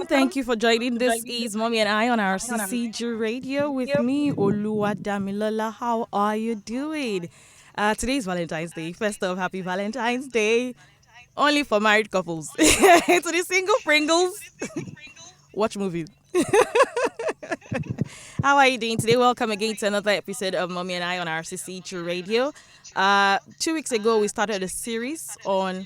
Thank you for joining. This is Mommy and I on our CCG radio with me, Oluwa Damilola. How are you doing? Today is Valentine's Day. First off, happy Valentine's Day. Only for married couples. To the single Pringles, watch movies. How are you doing today? Welcome again to another episode of Mommy and I on our CCG radio. 2 weeks ago, we started a series on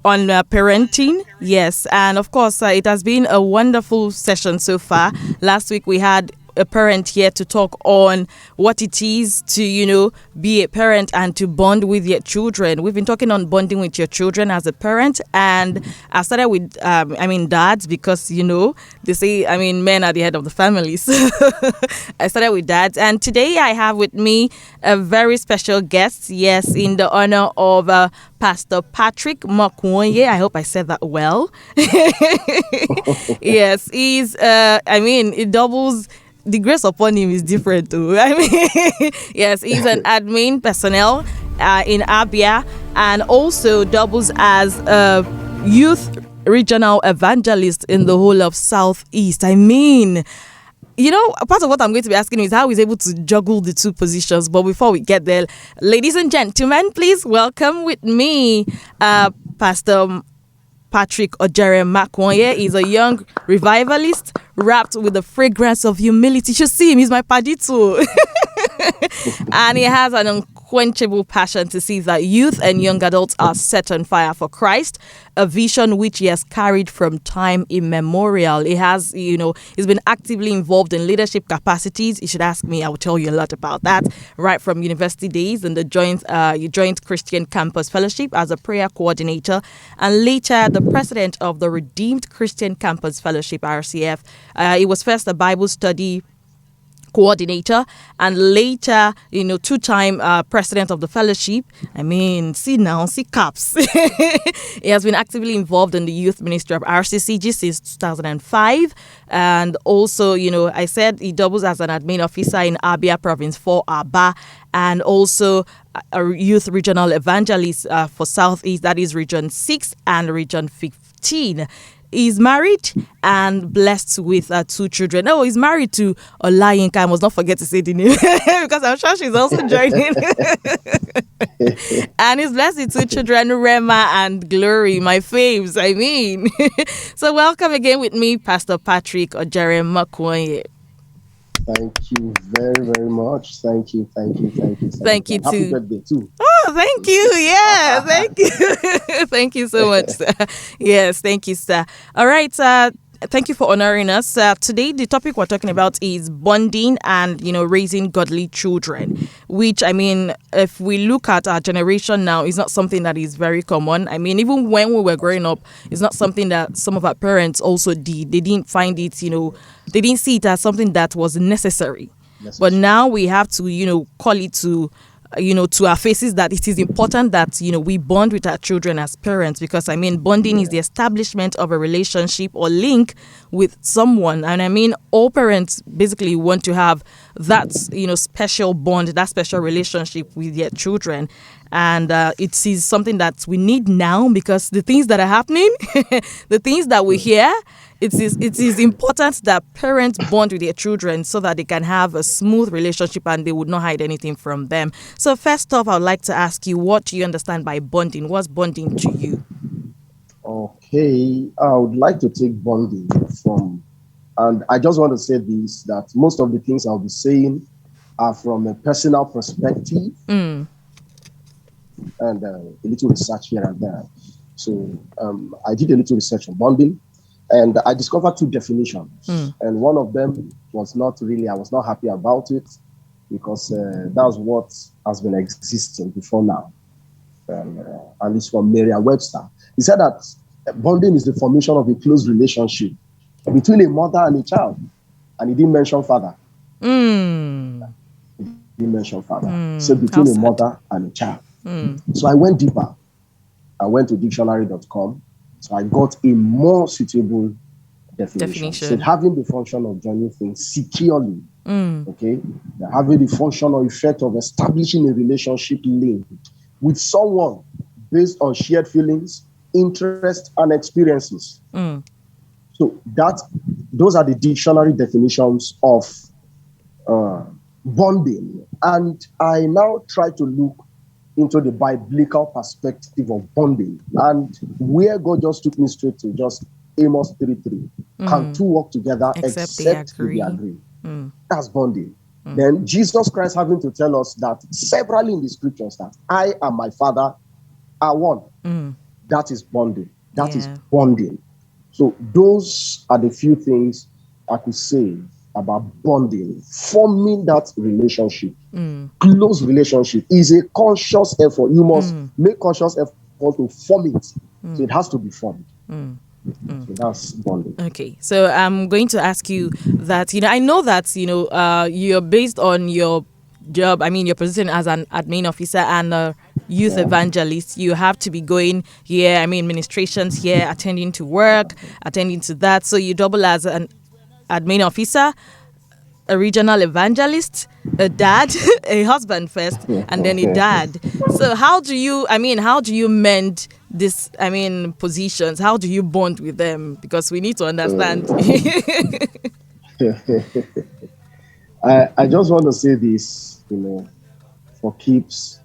parenting. Yes, and of course it has been a wonderful session so far. Last week we had a parent here to talk on what it is to be a parent and to bond with your children. We've been talking on bonding with your children as a parent, and I started with dads, because they say men are the head of the family. So I started with dads, and today I have with me a very special guest. Yes, in the honor of Pastor Patrick Makwonye. I hope I said that well. Yes, he's it doubles. The grace upon him is different too. Yes, he's an admin personnel in Abia, and also doubles as a youth regional evangelist in the whole of Southeast. Part of what I'm going to be asking is how he's able to juggle the two positions. But before we get there, ladies and gentlemen, please welcome with me Pastor Patrick Ojere Makwonye. Is a young revivalist wrapped with the fragrance of humility. You should see him, he's my paddy too. And he has an unquenchable passion to see that youth and young adults are set on fire for Christ, a vision which he has carried from time immemorial. He has, he's been actively involved in leadership capacities. You should ask me, I will tell you a lot about that, right from university days and the joint Christian Campus Fellowship as a prayer coordinator, and later the president of the Redeemed Christian Campus Fellowship, RCF. He was first a Bible study coordinator, and later, two-time president of the fellowship. See caps. He has been actively involved in the youth ministry of RCCG since 2005, and also, I said he doubles as an admin officer in Abia Province for Aba, and also a youth regional evangelist for Southeast, that is Region 6 and Region 15. He's married and blessed with two children. Oh, he's married to Olayinka. I must not forget to say the name because I'm sure she's also joining. And he's blessed with two children, Rema and Glory, my faves. So welcome again with me, Pastor Patrick Ojere Makwonye. Thank you very, very much. Thank you. Thank you too. Happy birthday too. Oh, thank you. Yeah, thank you. Thank you so much, sir. Yes, thank you, sir. All right, thank you for honoring us. Today, the topic we're talking about is bonding and, raising godly children, which, if we look at our generation now, is not something that is very common. Even when we were growing up, it's not something that some of our parents also did. They didn't find it, they didn't see it as something that was necessary. But now we have to, call it to our faces that it is important that, we bond with our children as parents, because, bonding is the establishment of a relationship or link with someone. And all parents basically want to have that, special bond, that special relationship with their children. And it is something that we need now, because the things that are happening, the things that we hear, it is important that parents bond with their children so that they can have a smooth relationship and they would not hide anything from them. So first off, I would like to ask you, what do you understand by bonding? What's bonding to you? Okay, I would like to take bonding from, and I just want to say this, that most of the things I'll be saying are from a personal perspective and a little research here and there. So I did a little research on bonding, and I discovered two definitions. And one of them was I was not happy about it, because that's what has been existing before now. And it's from Merriam-Webster. He said that bonding is the formation of a close relationship between a mother and a child. And he didn't mention father. He didn't mention father. So between a mother and a child. So I went deeper. I went to dictionary.com. So I got a more suitable definition. So having the function of joining things securely. Okay, having the function or effect of establishing a relationship link with someone based on shared feelings, interests, and experiences. Mm. So those are the dictionary definitions of uh, bonding. And I now try to look into the biblical perspective of bonding, and where God just took me straight to just Amos 3:3. Can two work together Except they except if they agree. agree? That's bonding. Then Jesus Christ having to tell us that severally in the scriptures that I and my Father are one. That is bonding. That is Yeah. bonding. So those are the few things I could say about bonding. Forming that relationship, close relationship, is a conscious effort. You must make conscious effort to form it. So it has to be formed. So that's bonding. Okay, so I'm going to ask you that, I know that, you're based on your job, I mean, your position as an admin officer and a youth Yeah. evangelist. You have to be going here, I mean, ministrations here, attending to work, attending to that. So you double as an admin officer, a regional evangelist, a dad, a husband first, and then a dad. So how do you mend this, positions? How do you bond with them? Because we need to understand. I just want to say this, for keeps.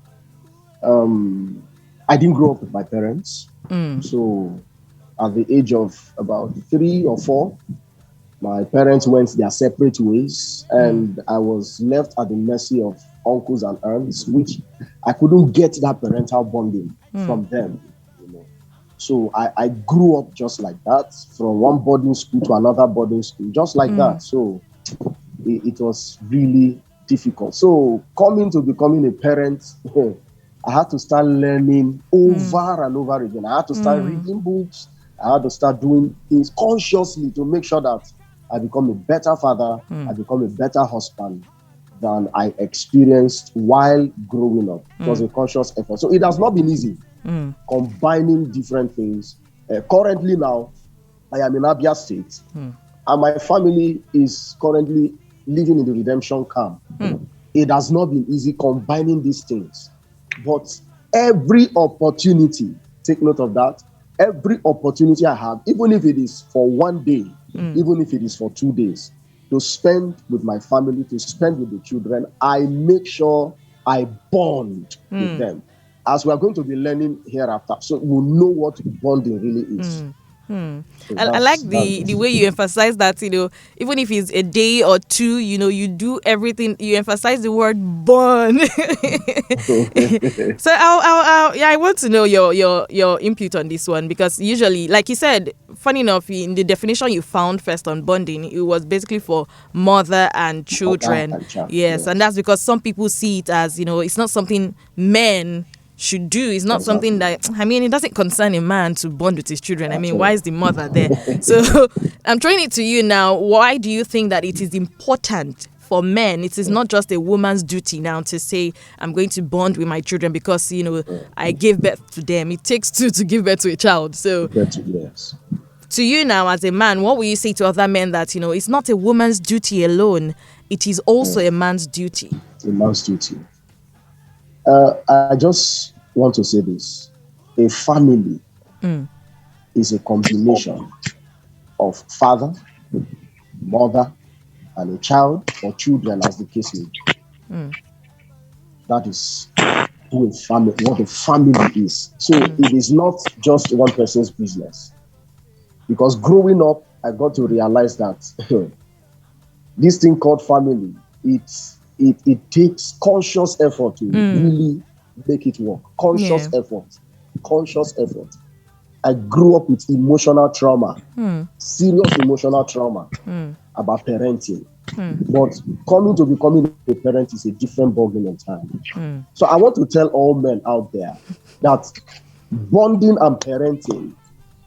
I didn't grow up with my parents. So at the age of about 3 or 4, my parents went their separate ways, and I was left at the mercy of uncles and aunts, which I couldn't get that parental bonding from them. So I grew up just like that, from one boarding school to another boarding school, just like that. So it was really difficult. So coming to becoming a parent, I had to start learning over and over again. I had to start reading books. I had to start doing things consciously to make sure that I become a better father, I become a better husband than I experienced while growing up. It was a conscious effort. So it has not been easy combining different things. Currently now, I am in Abia State, and my family is currently living in the redemption camp. It has not been easy combining these things. But every opportunity, take note of that, every opportunity I have, even if it is for one day, even if it is for 2 days, to spend with my family, to spend with the children, I make sure I bond with them. As we are going to be learning hereafter, so we'll know what bonding really is. So I like that's the way you emphasize that, even if it's a day or two, you do everything, you emphasize the word bond. So yeah, I want to know your input on this one, because usually, like you said, funny enough, in the definition you found first on bonding, it was basically for mother and children. and child, Yes, and that's because some people see it as, it's not something men should do. It's not something that, it doesn't concern a man to bond with his children. Why is the mother there? So I'm throwing it to you now. Why do you think that it is important for men? It is not just a woman's duty now to say, I'm going to bond with my children because, I gave birth to them. It takes two to give birth to a child. So yes. To you now as a man, what will you say to other men that, it's not a woman's duty alone, it is also a man's duty? A man's duty. I just want to say this. A family is a combination of father, mother, and a child or children, as the case may be. That is what a family is. So it is not just one person's business. Because growing up, I got to realize that this thing called family, it takes conscious effort to really make it work. Conscious effort. I grew up with emotional trauma, serious emotional trauma about parenting. But coming to becoming a parent is a different ballgame entirely. So I want to tell all men out there that bonding and parenting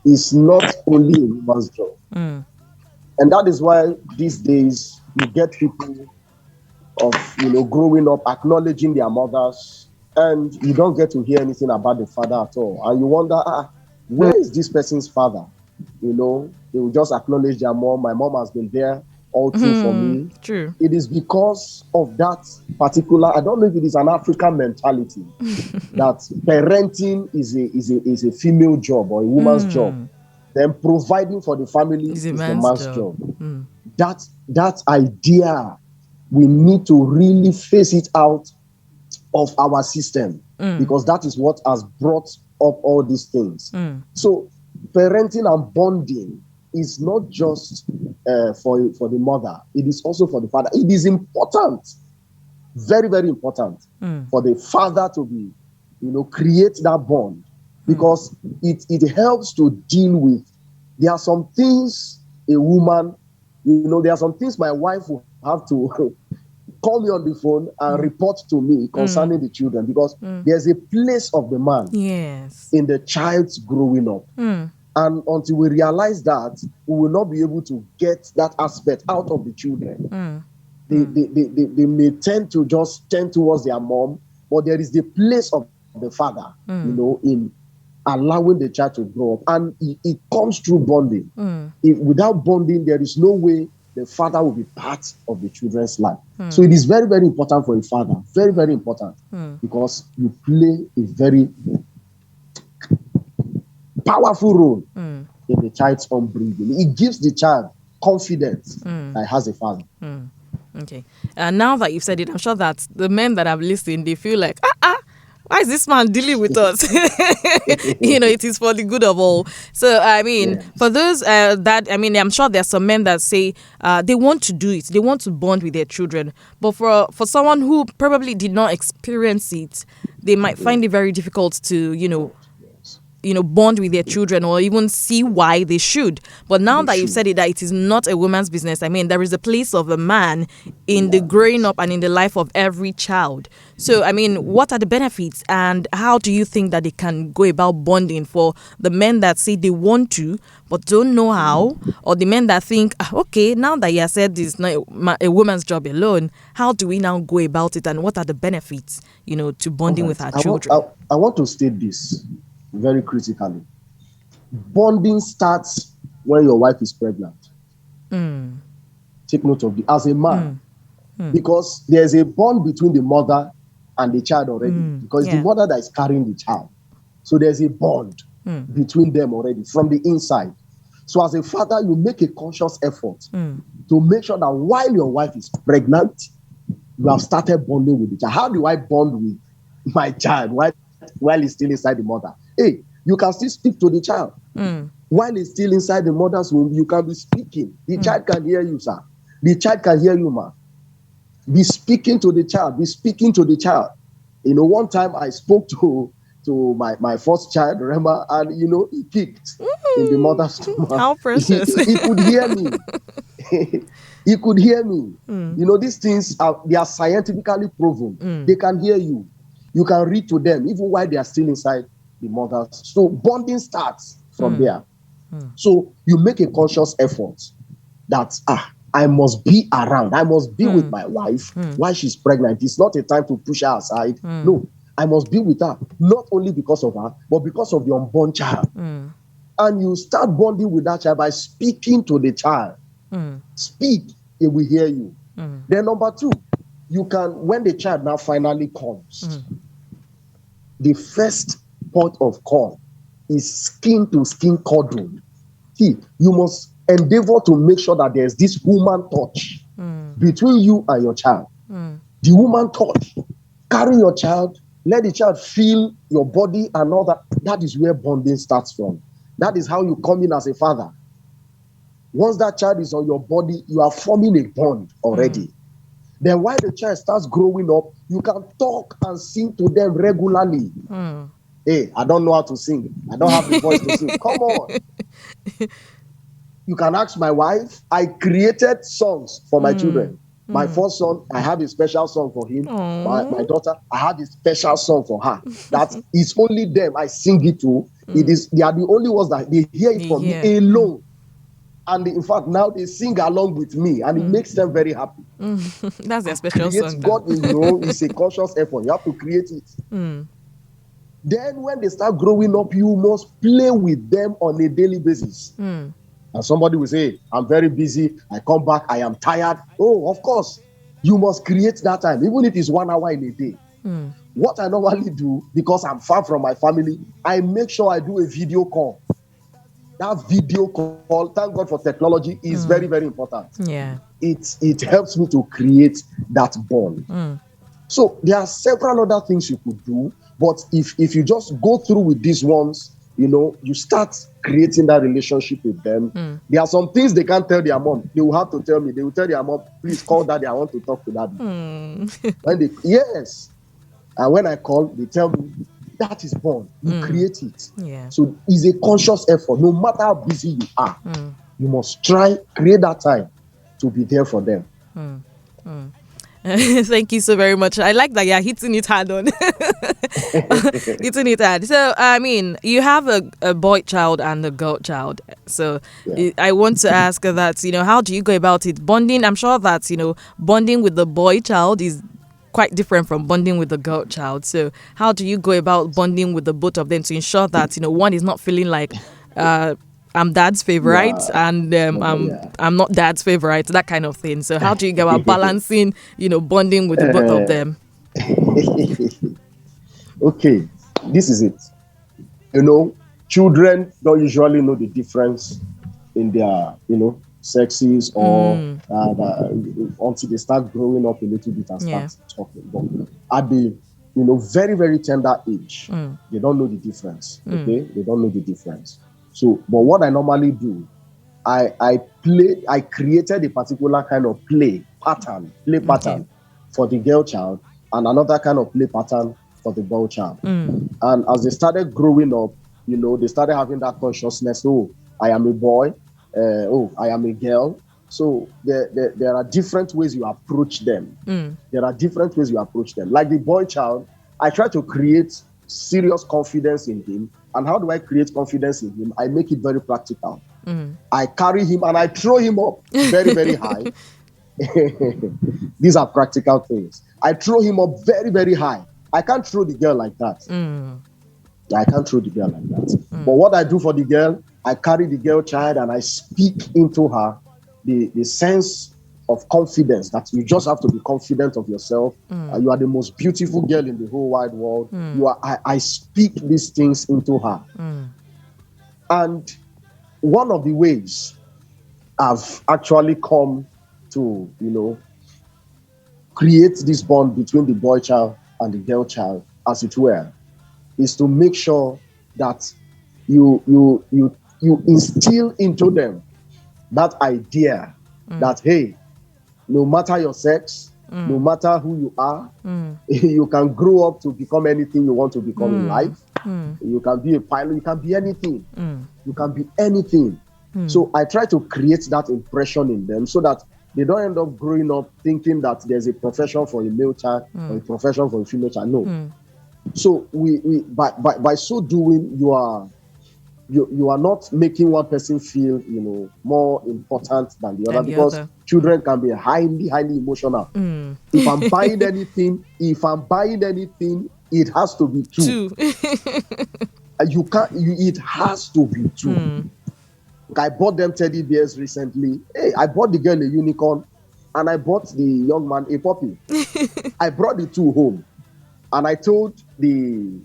is not only a woman's job. And that is why these days you get people of growing up acknowledging their mothers, and you don't get to hear anything about the father at all. And you wonder, where is this person's father? They will just acknowledge their mom. My mom has been there all true for me. True. It is because of that particular, I don't know if it is an African mentality, that parenting is a female job or a woman's job. Then providing for the family It's a is the man's man's job. job. That idea, we need to really face it out of our system, because that is what has brought up all these things. So parenting and bonding is not just for the mother, it is also for the father. It is important, very, very important, for the father to be, create that bond, because it helps to deal with, there are some things a woman, there are some things my wife will have to call me on the phone and report to me concerning the children, because there's a place of the man in the child's growing up. And until we realize that, we will not be able to get that aspect out of the children. They may tend to just tend towards their mom, but there is the place of the father, in allowing the child to grow up. And it comes through bonding. Without bonding, there is no way the father will be part of the children's life. So it is very, very important for a father, very, very important, because you play a very powerful role in the child's upbringing. It gives the child confidence that he has a father. Okay. And now that you've said it, I'm sure that the men that have listened, they feel like, why is this man dealing with us? It is for the good of all. So, I mean, Yes. for those I'm sure there's some men that say they want to do it. They want to bond with their children. But for someone who probably did not experience it, they might find it very difficult to, bond with their children or even see why they should. But now that you've said it, that it is not a woman's business, I mean, there is a place of a man in the growing up and in the life of every child. So, I mean, what are the benefits and how do you think that they can go about bonding for the men that say they want to but don't know how, or the men that think, okay, now that you have said this is not a woman's job alone, how do we now go about it and what are the benefits, to bonding with our children? I want to state this very critically. Bonding starts when your wife is pregnant. Take note of it as a man, because there's a bond between the mother and the child already, because the mother that is carrying the child. So there's a bond between them already from the inside. So as a father, you make a conscious effort to make sure that while your wife is pregnant, you have started bonding with the child. How do I bond with my child while he's still inside the mother? Hey, you can still speak to the child. While he's still inside the mother's womb, you can be speaking. The child can hear you, sir. The child can hear you, ma. Be speaking to the child. Be speaking to the child. One time I spoke to my first child, remember, and he kicked in the mother's stomach. How precious. He could hear me. He could hear me. These things they are scientifically proven. They can hear you. You can read to them even while they are still inside the mother's. So bonding starts from there. So you make a conscious effort that I must be around. I must be with my wife while she's pregnant. It's not a time to push her aside. No, I must be with her, not only because of her, but because of the unborn child. And you start bonding with that child by speaking to the child. Speak, it will hear you. Then number two, you can, when the child now finally comes, the first port of call is skin to skin cuddle. See, you must endeavor to make sure that there's this human touch between you and your child. The human touch. Carry your child, let the child feel your body and all that. That is where bonding starts from. That is how you come in as a father. Once that child is on your body, you are forming a bond already. Then while the child starts growing up, you can talk and sing to them regularly. Hey, I don't know how to sing. I don't have the voice to sing. Come on. You can ask my wife. I created songs for my children. My first son, I have a special song for him. My daughter, I have a special song for her. That is only them I sing it to. They are the only ones that they hear it from me alone. And in fact, now they sing along with me, and it makes them very happy. That's their special song. God is a conscious effort. You have to create it. Then when they start growing up, you must play with them on a daily basis. And somebody will say, I'm very busy. I come back. I am tired. Oh, of course. You must create that time, even if it's 1 hour in a day. What I normally do, because I'm far from my family, I make sure I do a video call. That video call, thank God for technology, is very, very important. Yeah. It helps me to create that bond. So there are several other things you could do, but if you just go through with these ones, you start creating that relationship with them. There are some things they can't tell their mom. They will have to tell me. They will tell their mom, please call daddy. I want to talk to daddy. Yes. And when I call, they tell me, that is born. You create it. Yeah. So it's a conscious effort. No matter how busy you are, you must create that time to be there for them. Thank you so very much. I like that you're hitting it hard on. Hitting it hard. So, I mean, you have a boy child and a girl child. So, Yeah. I want to ask that, how do you go about it? Bonding, I'm sure that, bonding with the boy child is quite different from bonding with the girl child. So, how do you go about bonding with the both of them to ensure that, one is not feeling like, I'm dad's favorite Yeah. and Yeah. I'm not dad's favorite, that kind of thing. So how do you go about balancing, bonding with the both of them? Okay, this is it. Children don't usually know the difference in their, sexes or until they start growing up a little bit and Yeah. start talking. But at the, very, very tender age, they don't know the difference. Okay, they don't know the difference. So, but what I normally do, I created a particular kind of play pattern for the girl child and another kind of play pattern for the boy child. And as they started growing up, they started having that consciousness. Oh, I am a boy. Oh, I am a girl. So there are different ways you approach them. There are different ways you approach them. Like the boy child, I try to create serious confidence in him. And how do I create confidence in him? I make it very practical. I carry him and I throw him up very, very high. These are practical things. I throw him up very, very high. I can't throw the girl like that. I can't throw the girl like that. But what I do for the girl, I carry the girl child and I speak into her the sense of confidence that you just have to be confident of yourself. You are the most beautiful girl in the whole wide world. I speak these things into her. And one of the ways I've actually come to, create this bond between the boy child and the girl child, as it were, is to make sure that you instill into them that idea that, hey, no matter your sex, no matter who you are, you can grow up to become anything you want to become in life. You can be a pilot, you can be anything. You can be anything. So I try to create that impression in them so that they don't end up growing up thinking that there's a profession for a male child or a profession for a female child. No. So by so doing, you are not making one person feel more important than the other, because children can be highly emotional. If I'm buying anything, it has to be two. You can't. It has to be two. I bought them teddy bears recently. Hey, I bought the girl a unicorn, and I bought the young man a puppy. I brought the two home, and I told the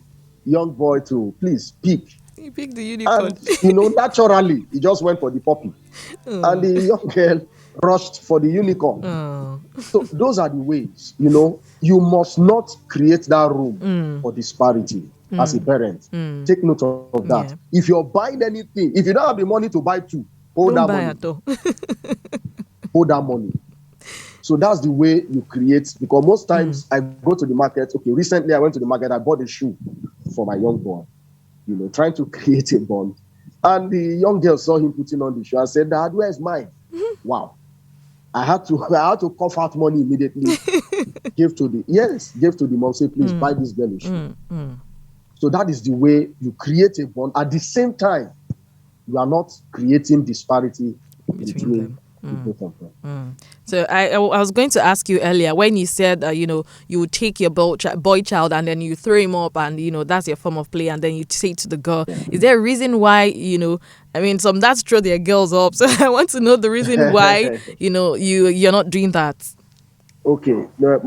young boy to please pick. He picked the unicorn. And naturally, he just went for the puppy, and the young girl rushed for the unicorn. So those are the ways. You must not create that room for disparity. As a parent, take note of that. Yeah. If you're buying anything, if you don't have the money to buy two, hold that money. Hold that money. So that's the way you create. Because most times I go to the market. Okay, recently I went to the market. I bought a shoe for my young boy. Trying to create a bond. And the young girl saw him putting on the shoe. I said, "Dad, where's mine?" Wow. I had to cough out money immediately. Give to the mom. Say, please buy this girl a shoe. So that is the way you create a bond. At the same time, you are not creating disparity between the both of them. So I was going to ask you earlier when you said you would take your boy child and then you throw him up and that's your form of play and then you say to the girl, is there a reason why I mean some dads throw their girls up, so I want to know the reason why you're not doing that. Okay, no,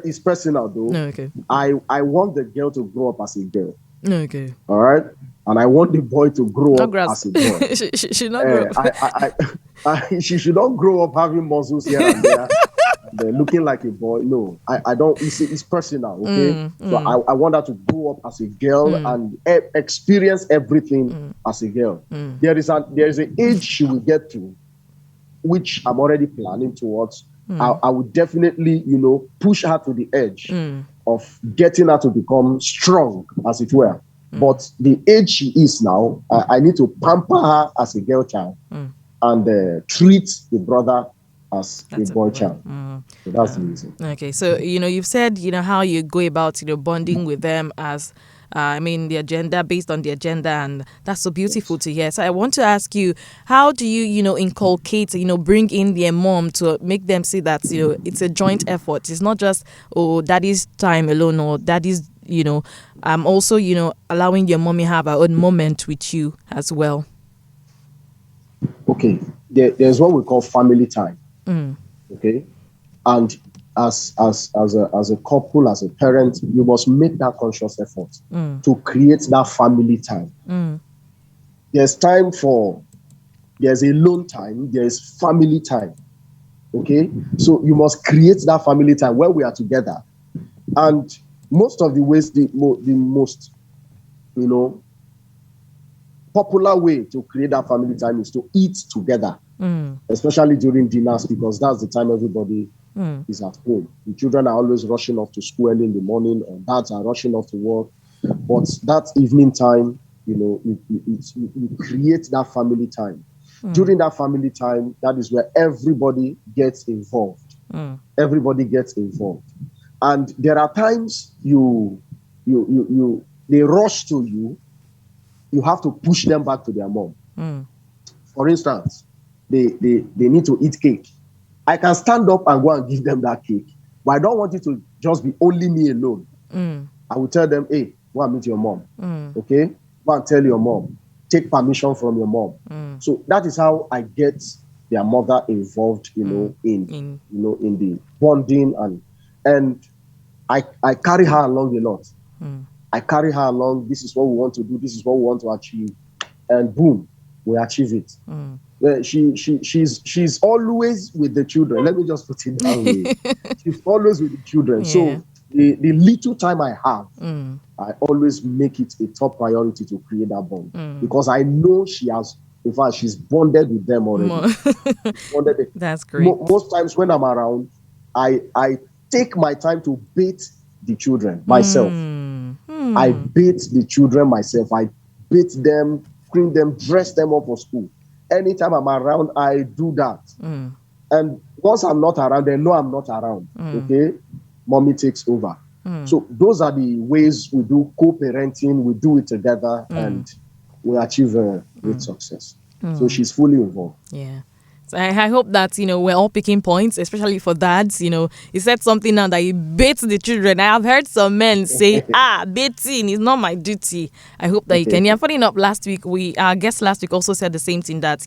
it's personal though. No, okay. I want the girl to grow up as a girl. No, okay. All right, and I want the boy to grow Not up grass. as a boy. she not grow up. She should not grow up having muscles here and there, and looking like a boy. No, I don't. It's personal, okay? So I want her to grow up as a girl and experience everything as a girl. There is an age she will get to, which I'm already planning towards. I would definitely, push her to the edge of getting her to become strong, as it were. But the age she is now, I need to pamper her as a girl child and treat the brother as a boy child. So that's the reason. Okay, so you've said how you go about bonding with them as their gender, based on their gender, and that's so beautiful to hear. So I want to ask you, how do you inculcate, bring in their mom to make them see that it's a joint effort. It's not just daddy's time alone, or daddy's also allowing your mommy have her own moment with you as well. Okay, there's what we call family time. Okay, and as a couple, as a parent, you must make that conscious effort to create that family time. There's alone time, there's family time. Okay, so you must create that family time where we are together. And most of the ways, the most popular way to create that family time is to eat together, especially during dinners, because that's the time everybody is at home. The children are always rushing off to school early in the morning, or dads are rushing off to work. But that evening time, you create that family time. During that family time, that is where everybody gets involved. Everybody gets involved. And there are times they rush to you. You have to push them back to their mom. For instance, they need to eat cake. I can stand up and go and give them that cake, but I don't want it to just be only me alone. I will tell them, hey, go and meet your mom. Okay? Go and tell your mom. Take permission from your mom. So that is how I get their mother involved, in the bonding, and I carry her along a lot. I carry her along. This is what we want to do. This is what we want to achieve, and boom, we achieve it. She's always with the children. Let me just put it that way. She's always with the children. Yeah. So the little time I have, I always make it a top priority to create that bond, because I know she's bonded with them already. That's great. Most times when I'm around, I take my time to bathe the children myself. I bathe the children myself. I bathe them, clean them, dress them up for school. Anytime I'm around, I do that. And once I'm not around, they know I'm not around. Okay? Mommy takes over. So those are the ways we do co-parenting. We do it together and we achieve great success. So she's fully involved. Yeah. I hope that, we're all picking points, especially for dads. You said something now that you bait the children. I have heard some men say, baiting is not my duty. I hope that you can. Yeah, funny enough, our guest last week also said the same thing, that,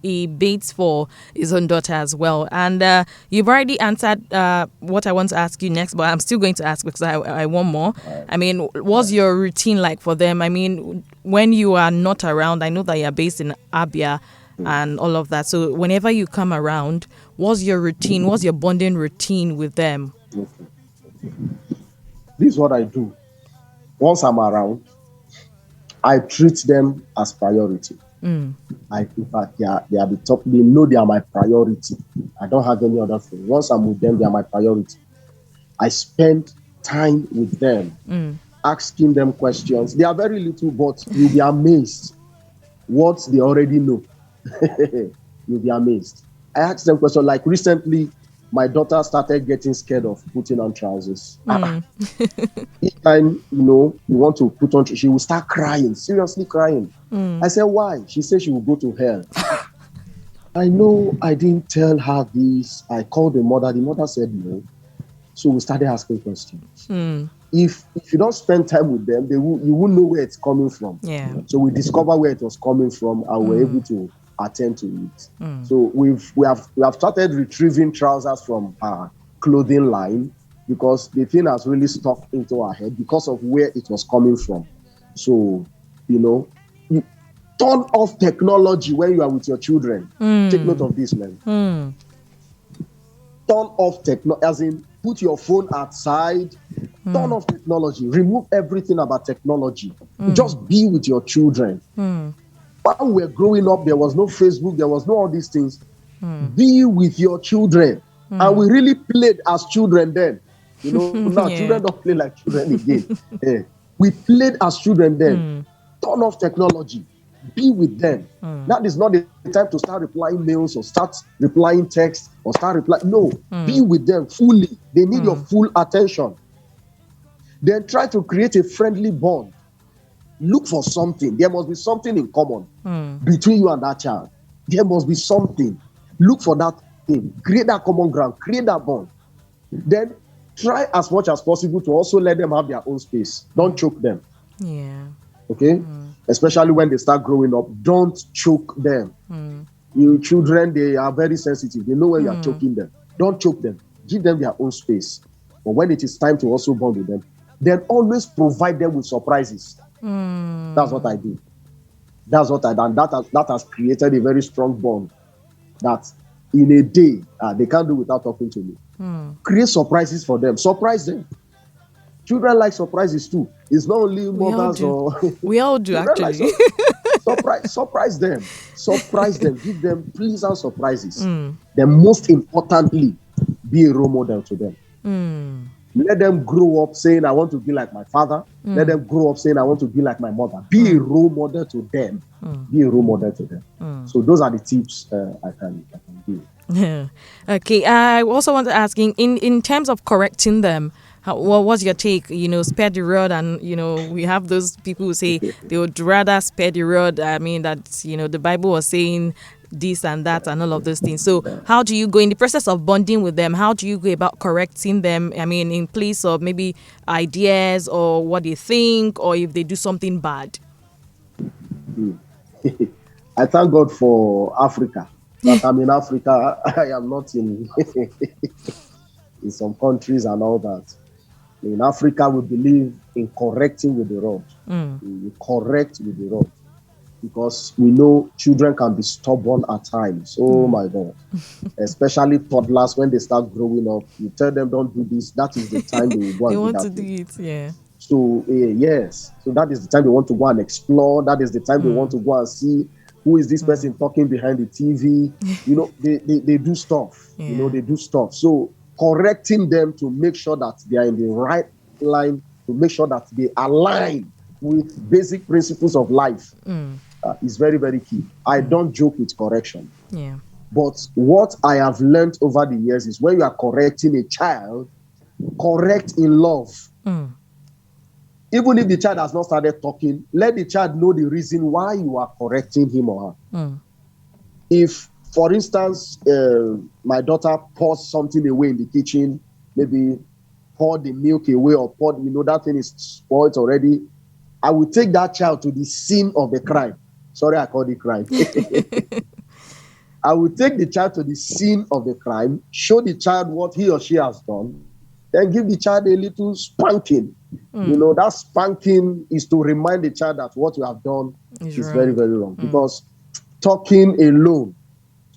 he baits for his own daughter as well. And you've already answered what I want to ask you next, but I'm still going to ask because I want more. Right. I mean, what's your routine like for them? I mean, when you are not around, I know that you're based in Abia, and all of that. So whenever you come around, what's your routine? What's your bonding routine with them? This is what I do. Once I'm around, I treat them as priority. In fact, they are the top. They know they are my priority. I don't have any other thing. Once I'm with them, they are my priority. I spend time with them, asking them questions. They are very little, but you'll be amazed what they already know. You'll be amazed. I asked them questions like recently, my daughter started getting scared of putting on trousers. Each time, you want to put on, she will start crying, seriously crying. I said, why? She said she will go to hell. I know I didn't tell her this. I called the mother. The mother said no. So we started asking questions. Mm. If you don't spend time with them, you won't know where it's coming from. Yeah. So we discover where it was coming from, and we're able to attend to it. So we have started retrieving trousers from her clothing line because the thing has really stuck into our head because of where it was coming from. So, you know, you turn off technology when you are with your children. Take note of this, man. Turn off technology, as in put your phone outside, turn off technology, remove everything about technology. Just be with your children. While we were growing up, there was no Facebook, there was no all these things. Be with your children. And we really played as children then. Now Yeah. children don't play like children again. We played as children then. Turn off technology. Be with them. That is not the time to start replying mails or start replying texts or start replying. No, be with them fully. They need your full attention. Then try to create a friendly bond. Look for something. There must be something in common between you and that child. There must be something. Look for that thing. Create that common ground. Create that bond. Then try as much as possible to also let them have their own space. Don't choke them. Yeah. Okay? Especially when they start growing up. Don't choke them. You children, they are very sensitive. They know when you are choking them. Don't choke them. Give them their own space. But when it is time to also bond with them, then always provide them with surprises. That's what I do. That's what I done. That has created a very strong bond that in a day they can't do without talking to me. Create surprises for them. Surprise them. Children like surprises too. It's not only mothers or we all do children like actually. surprise them. Surprise them. Give them pleasant surprises. Then most importantly, be a role model to them. Let them grow up saying, I want to be like my father. Let them grow up saying, I want to be like my mother. Be a role model to them. Be a role model to them. So those are the tips I can give. Okay. I also want to ask in terms of correcting them, what was your take? Spare the rod, and we have those people who say they would rather spare the rod. I mean that the Bible was saying this and that and all of those things. So how do you go in the process of bonding with them? How do you go about correcting them? I mean, in place of maybe ideas or what they think, or if they do something bad. I thank God for Africa. That I'm in Africa. I am not in in some countries and all that. In Africa, we believe in correcting with the rod. We correct with the rod because we know children can be stubborn at times. Oh my God. Especially toddlers, when they start growing up, you tell them don't do this. That is the time they will go They and do want that to do thing. it, yeah. So yes, so that is the time they want to go and explore. That is the time they want to go and see who is this person talking behind the TV. They do stuff. Yeah. They do stuff. So correcting them to make sure that they are in the right line, to make sure that they align with basic principles of life is very, very key. I don't joke with correction. Yeah. But what I have learned over the years is when you are correcting a child, correct in love. Even if the child has not started talking, let the child know the reason why you are correcting him or her. If, for instance, my daughter pours something away in the kitchen, maybe pour the milk away or pour, that thing is spoiled already, I will take that child to the scene of the crime. Sorry, I called it crime. I will take the child to the scene of the crime, show the child what he or she has done, then give the child a little spanking. That spanking is to remind the child that what you have done is very, very wrong. Because talking alone,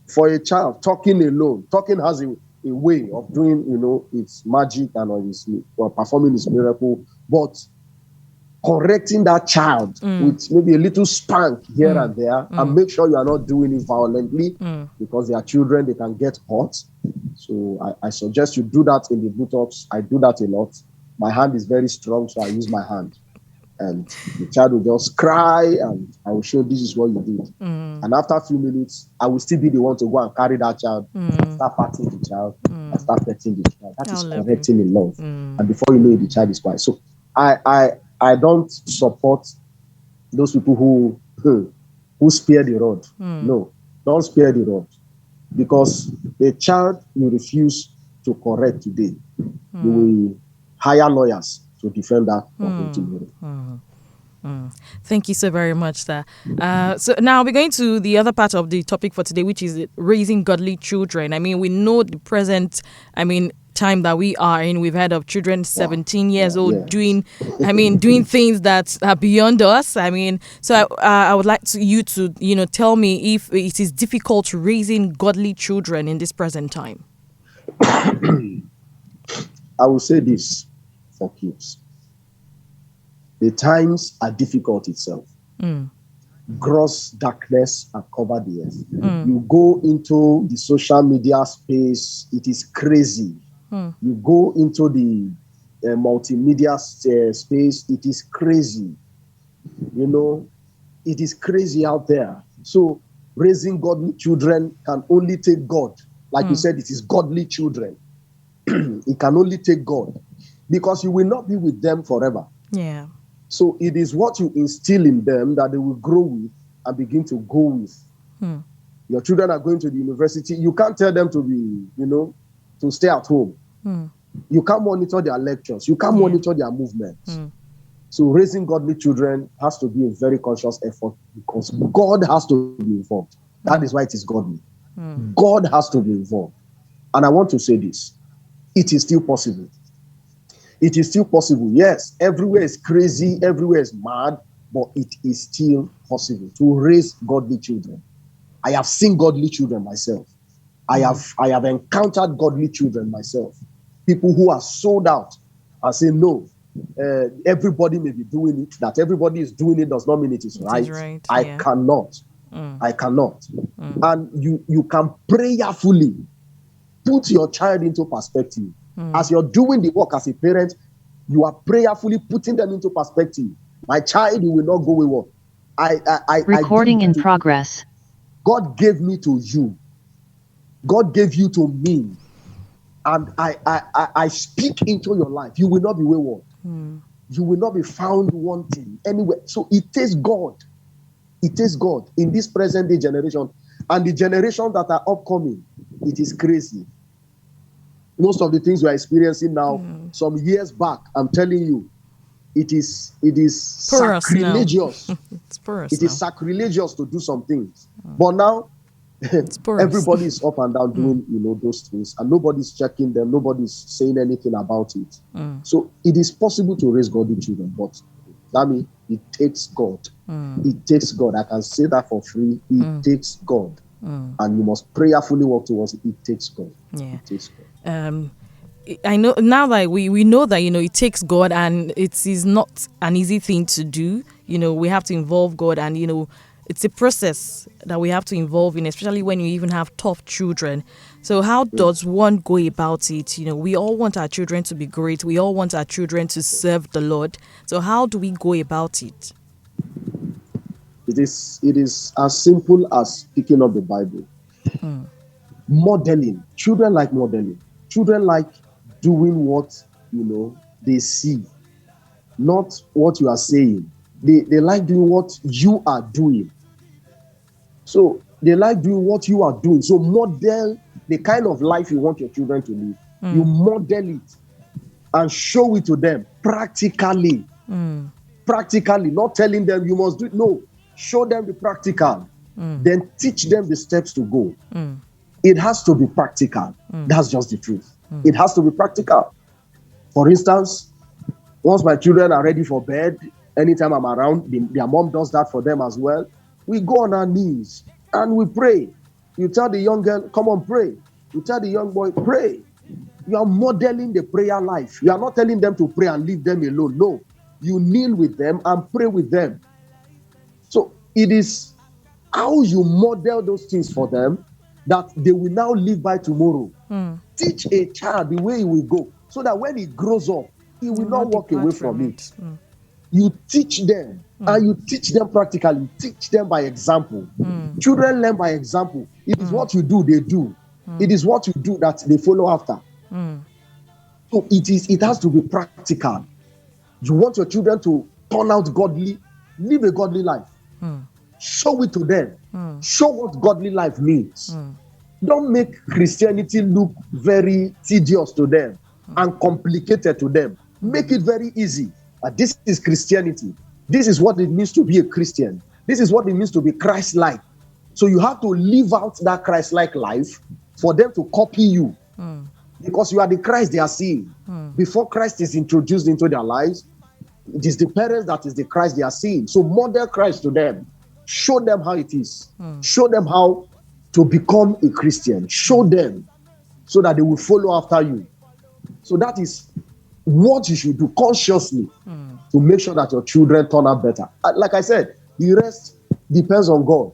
for a child, talking has a way of doing, its magic and performing its miracle. But correcting that child with maybe a little spank here and there, and make sure you are not doing it violently, because they are children, they can get hurt. So I suggest you do that in the buttocks. I do that a lot. My hand is very strong, so I use my hand. And the child will just cry, and I will show this is what you did. And after a few minutes, I will still be the one to go and carry that child, start patting the child, and start petting the child. That is correcting in love. And before you know it, the child is quiet. So I don't support those people who spare the rod. No, don't spare the rod. Because the child you refuse to correct today, you will hire lawyers to defend that for him tomorrow. Thank you so very much, sir. So now we're going to the other part of the topic for today, which is raising godly children. I mean, we know the present, time that we are in. We've heard of children 17 years old doing things that are beyond us. So I would like you to, tell me if it is difficult raising godly children in this present time. I will say this for kids. The times are difficult itself. Gross darkness are covered the earth. You go into the social media space, it is crazy. You go into the multimedia space, it is crazy. It is crazy out there. So raising godly children can only take God. Like you said, it is godly children. It can only take God, because you will not be with them forever. Yeah. So it is what you instill in them that they will grow with and begin to go with. Your children are going to the university. You can't tell them to be, to stay at home. You can't monitor their lectures. You can't monitor their movements. So raising godly children has to be a very conscious effort, because God has to be involved. That is why it is godly. God has to be involved. And I want to say this. It is still possible. It is still possible. Yes, everywhere is crazy, everywhere is mad, but it is still possible to raise godly children. I have seen godly children myself. I have encountered godly children myself. People who are sold out and say, no, everybody may be doing it. That everybody is doing it does not mean it is right. I cannot. I cannot. And you can prayerfully put your child into perspective. As you're doing the work as a parent, you are prayerfully putting them into perspective. My child, you will not go wayward. Recording in progress. God gave me to you. God gave you to me. And I speak into your life. You will not be wayward. You will not be found wanting anywhere. So it takes God. It takes God in this present day generation. And the generation that are upcoming, it is crazy. Most of the things we are experiencing now, some years back, I'm telling you, it is sacrilegious. It is sacrilegious to do some things. But now, everybody is up and down doing, those things, and nobody's checking them. Nobody's saying anything about it. So it is possible to raise godly children, but that means it takes God. It takes God. I can say that for free. It takes God. And you must prayerfully work towards it. It takes God. Yeah. It takes God. I know now that we know that it takes God, and it is not an easy thing to do. We have to involve God, and it's a process that we have to involve in, especially when you even have tough children. So how does one go about it? We all want our children to be great. We all want our children to serve the Lord. So how do we go about it? It is as simple as picking up the Bible. Modeling. Children like modeling. Children like doing what they see, not what you are saying. They like doing what you are doing. So they like doing what you are doing. So model the kind of life you want your children to live. You model it and show it to them practically. Practically, not telling them you must do it. No, show them the practical. Then teach them the steps to go. It has to be practical. That's just the truth. It has to be practical. For instance, once my children are ready for bed, anytime I'm around, their mom does that for them as well. We go on our knees and we pray. You tell the young girl, come on, pray. You tell the young boy, pray. You are modeling the prayer life. You are not telling them to pray and leave them alone. No, you kneel with them and pray with them. So it is how you model those things for them that they will now live by tomorrow. Teach a child the way he will go, so that when he grows up, he will not walk away from it. You teach them, and you teach them practically. You teach them by example. Children learn by example. It is what you do, they do. It is what you do that they follow after. So it has to be practical. You want your children to turn out godly, live a godly life. Show it to them. Show what godly life means. Don't make Christianity look very tedious to them and complicated to them. Make it very easy. This is Christianity. This is what it means to be a Christian. This is what it means to be Christ-like. So you have to live out that Christ-like life for them to copy you. Because you are the Christ they are seeing. Before Christ is introduced into their lives, it is the parents that is the Christ they are seeing. So model Christ to them. Show them how it is. Show them how to become a Christian. Show them so that they will follow after you. So that is what you should do consciously to make sure that your children turn out better. Like I said, the rest depends on God.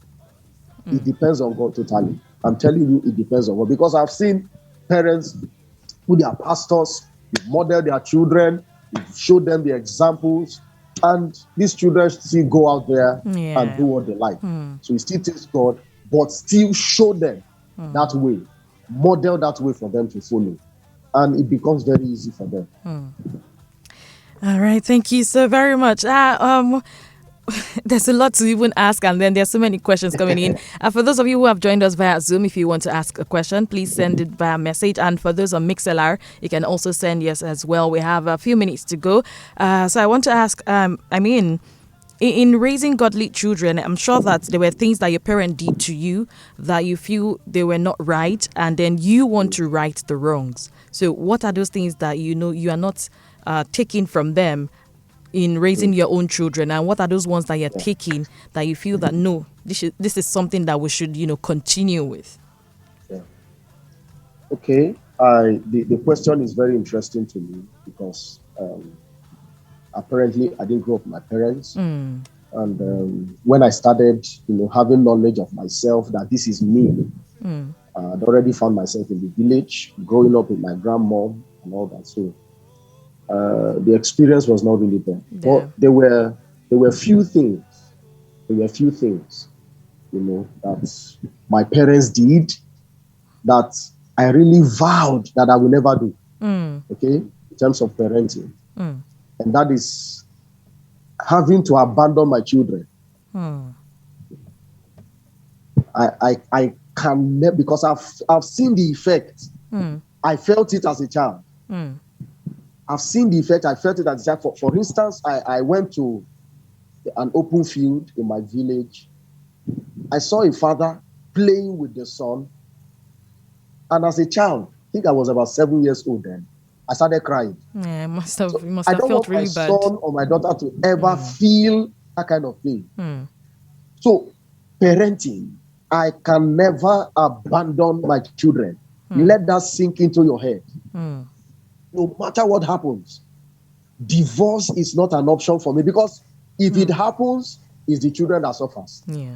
It depends on God totally. I'm telling you, it depends on God. Because I've seen parents who they are pastors, they model their children, they show them the examples, and these children still go out there and do what they like. So it still takes God, but still show them that way, model that way for them to follow. And it becomes very easy for them. All right, thank you so very much. There's a lot to even ask, and then there's so many questions coming in. For those of you who have joined us via Zoom, if you want to ask a question, please send it via message. And for those on MixLR, you can also send yes as well. We have a few minutes to go. So I want to ask, in raising godly children, I'm sure that there were things that your parent did to you that you feel they were not right, and then you want to right the wrongs. So what are those things that you know you are not taking from them in raising your own children, and what are those ones that you're taking that you feel that no, this is something that we should continue with? Okay, the question is very interesting to me because apparently I didn't grow up with my parents, and when I started having knowledge of myself that this is me, I'd already found myself in the village, growing up with my grandmom and all that. So the experience was not really there. But there were few things. There were few things, that my parents did that I really vowed that I will never do. Okay, in terms of parenting, and that is having to abandon my children. I can never, because I've seen the effect. I felt it as a child. I've seen the effect. I felt it as a child. For instance, I went to an open field in my village. I saw a father playing with the son. And as a child, I think I was about 7 years old then, I started crying. Yeah, you must have I don't felt want really my bad. son or my daughter to ever feel that kind of pain. So, parenting, I can never abandon my children. Let that sink into your head. No matter what happens, divorce is not an option for me, because if it happens, it's the children that suffers. Yeah.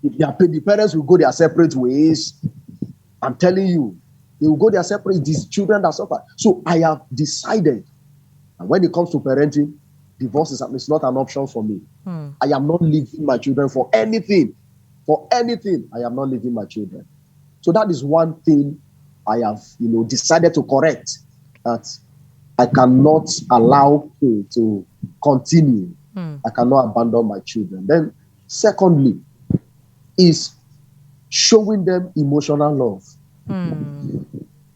If the parents will go their separate ways, I'm telling you, they will go their separate. It's these children that suffer. So I have decided, and when it comes to parenting, divorce is not an option for me. I am not leaving my children for anything. For anything, I am not leaving my children. So that is one thing I have, decided to correct, that I cannot allow to continue. I cannot abandon my children. Then, secondly, is showing them emotional love.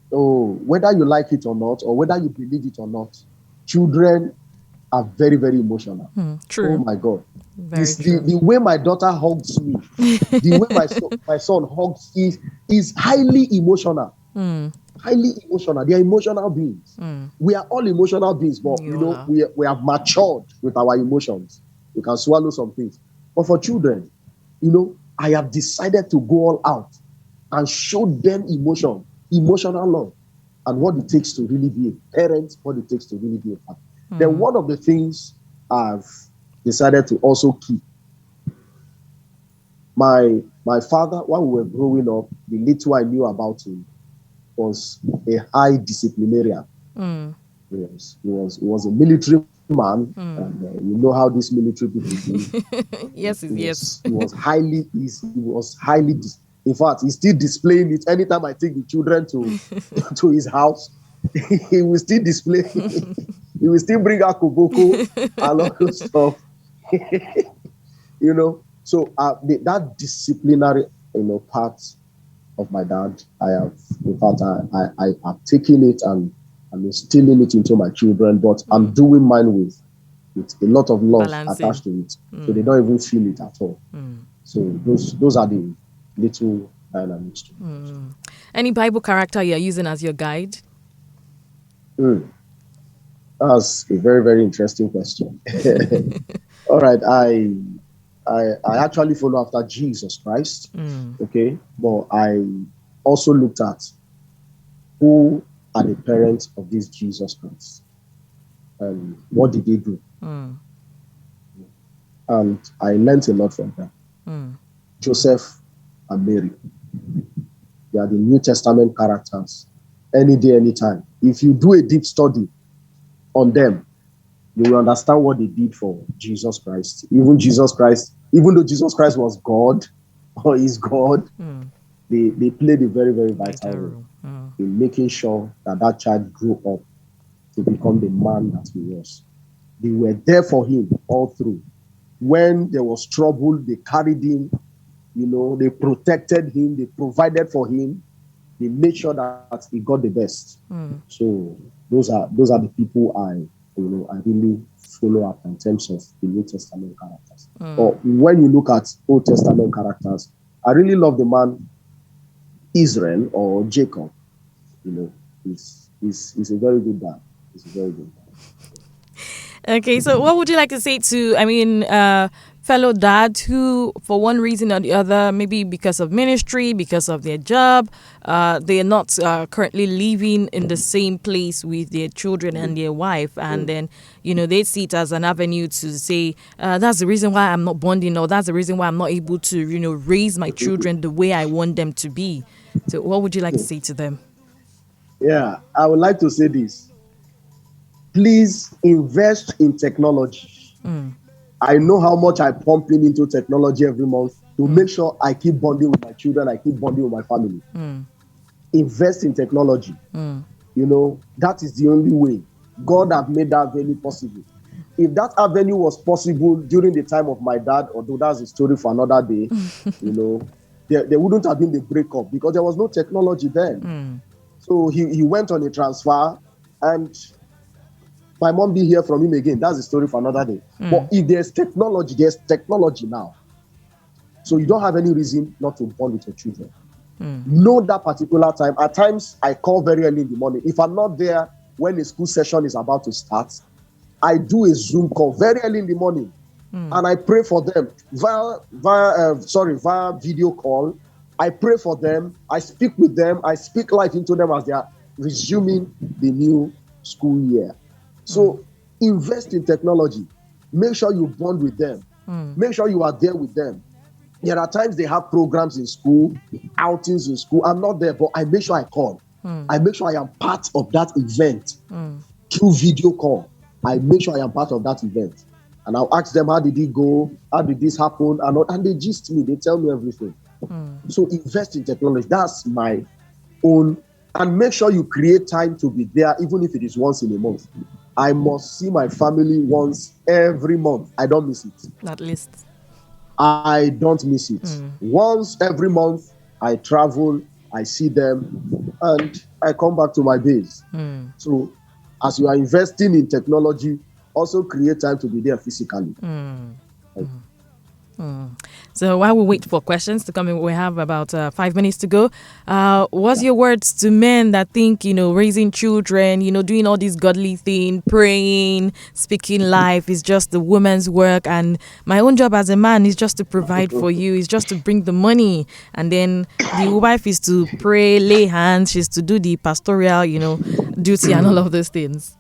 So whether you like it or not, or whether you believe it or not, children are very, very emotional. True. Oh my God. Very true. The way my daughter hugs me, the way my son hugs is highly emotional. Highly emotional. They are emotional beings. We are all emotional beings, but we have matured with our emotions. We can swallow some things. But for children, I have decided to go all out and show them emotional love, and what it takes to really be a parent, what it takes to really be a father. Then one of the things I've decided to also keep, my father, while we were growing up, the little I knew about him was a high disciplinarian. He was a military man, and you know how these military people do. Yes. He was highly. In fact, he's still displaying it. Anytime I take the children to his house, he will still display. He will still bring out koboko and all those stuff. So that disciplinary part of my dad. I have, in fact, I have taken it and I'm instilling it into my children, but I'm doing mine with a lot of love Balancing. attached to it. So they don't even feel it at all. So those are the little dynamics. Any Bible character you're using as your guide? That's a very, very interesting question. All right, I actually follow after Jesus Christ. Okay, but I also looked at who are the parents of this Jesus Christ and what did they do, and I learned a lot from them. Joseph and Mary, they are the New Testament characters. Any day, anytime. If you do a deep study on them, you will understand what they did for Jesus Christ. Even Jesus Christ, even though Jesus Christ was God or is God, they played a very, very vital role in making sure that that child grew up to become the man that he was. They were there for him all through. When there was trouble, they carried him, they protected him, they provided for him, they made sure that he got the best. So those are the people I really follow up in terms of the New Testament characters. But when you look at Old Testament characters, I really love the man Israel or Jacob. He's a very good guy. He's a very good guy. Okay, so what would you like to say to, fellow dads who, for one reason or the other, maybe because of ministry, because of their job, they are not currently living in the same place with their children and their wife, and then, they see it as an avenue to say, that's the reason why I'm not bonding, or that's the reason why I'm not able to, raise my children the way I want them to be. So what would you like to say to them? Yeah, I would like to say this. Please invest in technology. I know how much I pump into technology every month to make sure I keep bonding with my children, I keep bonding with my family. Invest in technology. That is the only way. God has made that avenue possible. If that avenue was possible during the time of my dad, although that's a story for another day, there wouldn't have been the breakup because there was no technology then. So he went on a transfer and my mom didn't hear from him again. That's the story for another day. But if there's technology now. So you don't have any reason not to bond with your children. Know that particular time. At times, I call very early in the morning. If I'm not there when the school session is about to start, I do a Zoom call very early in the morning. And I pray for them via video call. I pray for them. I speak with them. I speak life into them as they are resuming the new school year. So invest in technology. Make sure you bond with them. Make sure you are there with them. There are times they have programs in school, outings in school. I'm not there, but I make sure I call. I make sure I am part of that event through video call. I make sure I am part of that event. And I'll ask them, how did it go? How did this happen? And they gist me. They tell me everything. So invest in technology. That's my own. And make sure you create time to be there, even if it is once in a month. I must see my family once every month. I don't miss it. At least. I don't miss it. Once every month, I travel, I see them, and I come back to my base. So as you are investing in technology, also create time to be there physically. So while we wait for questions to come in, we have about 5 minutes to go. What's your words to men that think, raising children, doing all these godly things, praying, speaking life is just the woman's work, and my own job as a man is just to provide for you, is just to bring the money, and then the wife is to pray, lay hands, she's to do the pastoral, duty and all of those things?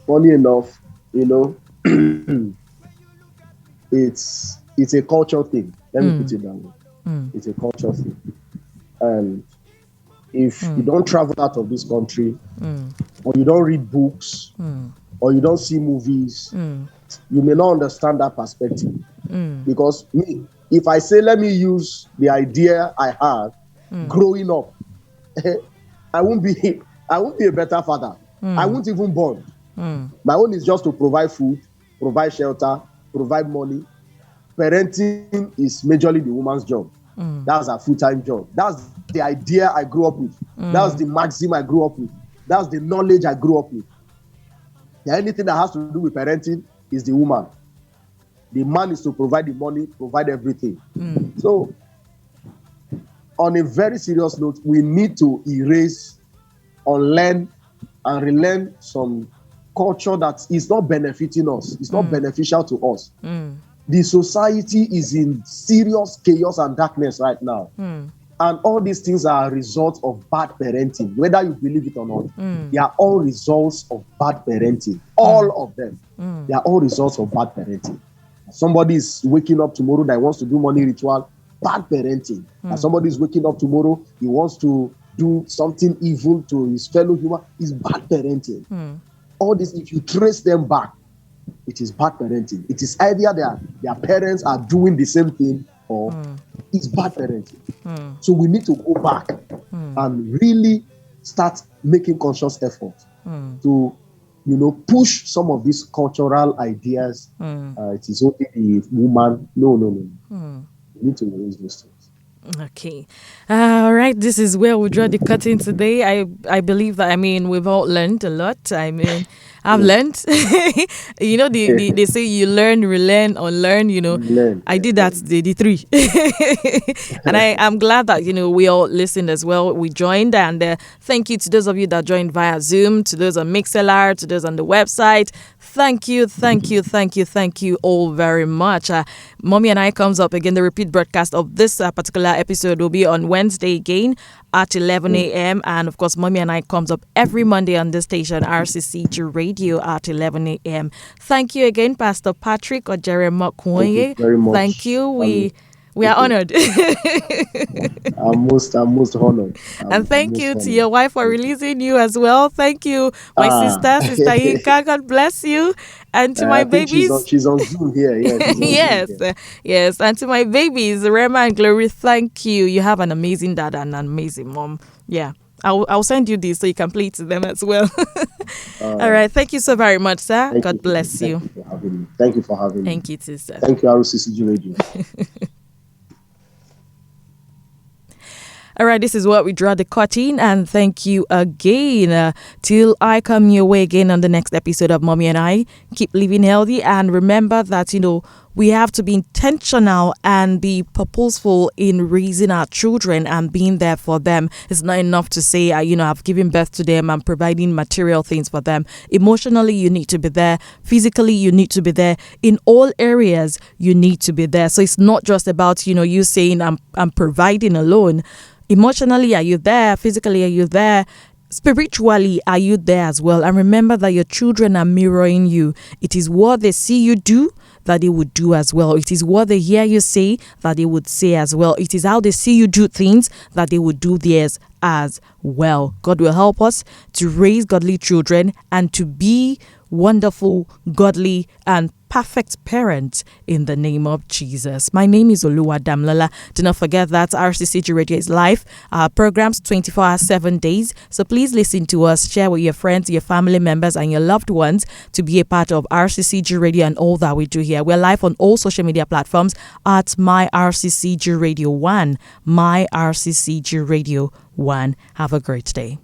Funny enough, it's a cultural thing. Let me put it that way. It's a cultural thing. And if you don't travel out of this country, or you don't read books, or you don't see movies, you may not understand that perspective. Because if I say, let me use the idea I had growing up, I won't be a better father. I won't even bond. My own is just to provide food, provide shelter, provide money. Parenting is majorly the woman's job. That's a full-time job. That's the idea I grew up with. That's the maxim I grew up with. That's the knowledge I grew up with. Anything that has to do with parenting is the woman. The man is to provide the money, provide everything. So, on a very serious note, we need to erase, unlearn, and relearn some culture that is not benefiting us. It's not beneficial to us. The society is in serious chaos and darkness right now. And all these things are a result of bad parenting. Whether you believe it or not, they are all results of bad parenting. All of them. They are all results of bad parenting. Somebody is waking up tomorrow that wants to do money ritual, bad parenting. And somebody is waking up tomorrow, he wants to do something evil to his fellow human, is bad parenting. All this, if you trace them back, it is bad parenting. It is either their parents are doing the same thing or it's bad parenting. So we need to go back and really start making conscious effort to, push some of these cultural ideas. It is only the woman. No. We need to raise those things. Okay. All right. This is where we draw the curtain today. I believe that, we've all learned a lot. I've learned. They say you learn, relearn, unlearn. Learn. I did that the three. And I'm glad that, we all listened as well. We joined. And thank you to those of you that joined via Zoom, to those on MixLR, to those on the website. Thank you all very much. Mommy and I comes up again. The repeat broadcast of this particular episode will be on Wednesday again at 11 a.m. And of course, Mommy and I comes up every Monday on this station, RCCG Radio, at 11 a.m. Thank you again, Pastor Patrick or Jeremiah Kwoye. Thank you very much. Thank you. We are honored. I'm most honored. And thank you to your wife for releasing you as well. Thank you, my Sister Yinka. God bless you. And to my babies. She's on Zoom here. Yeah, yes. And to my babies, Rema and Glory, thank you. You have an amazing dad and an amazing mom. Yeah. I'll send you this so you can play it to them as well. All right. Thank you so very much, sir. God bless you. Thank you for having me. Thank you too, sir. Thank you, RCCG Radio. All right, this is what we draw the curtain, and thank you again. Till I come your way again on the next episode of Mommy and I. Keep living healthy, and remember that, we have to be intentional and be purposeful in raising our children and being there for them. It's not enough to say, I've given birth to them and providing material things for them. Emotionally, you need to be there. Physically, you need to be there. In all areas, you need to be there. So it's not just about, you saying I'm providing alone. Emotionally, are you there? Physically, are you there? Spiritually, are you there as well? And remember that your children are mirroring you. It is what they see you do that they would do as well. It is what they hear you say that they would say as well. It is how they see you do things that they would do theirs as well. God will help us to raise godly children and to be wonderful, godly, and perfect parents in the name of Jesus. My name is Oluwa Damlola. Do not forget that RCCG Radio is live. Our programs 24 hours, 7 days. So please listen to us, share with your friends, your family members, and your loved ones to be a part of RCCG Radio and all that we do here. We're live on all social media platforms at My RCCG Radio 1. My RCCG Radio 1. Have a great day.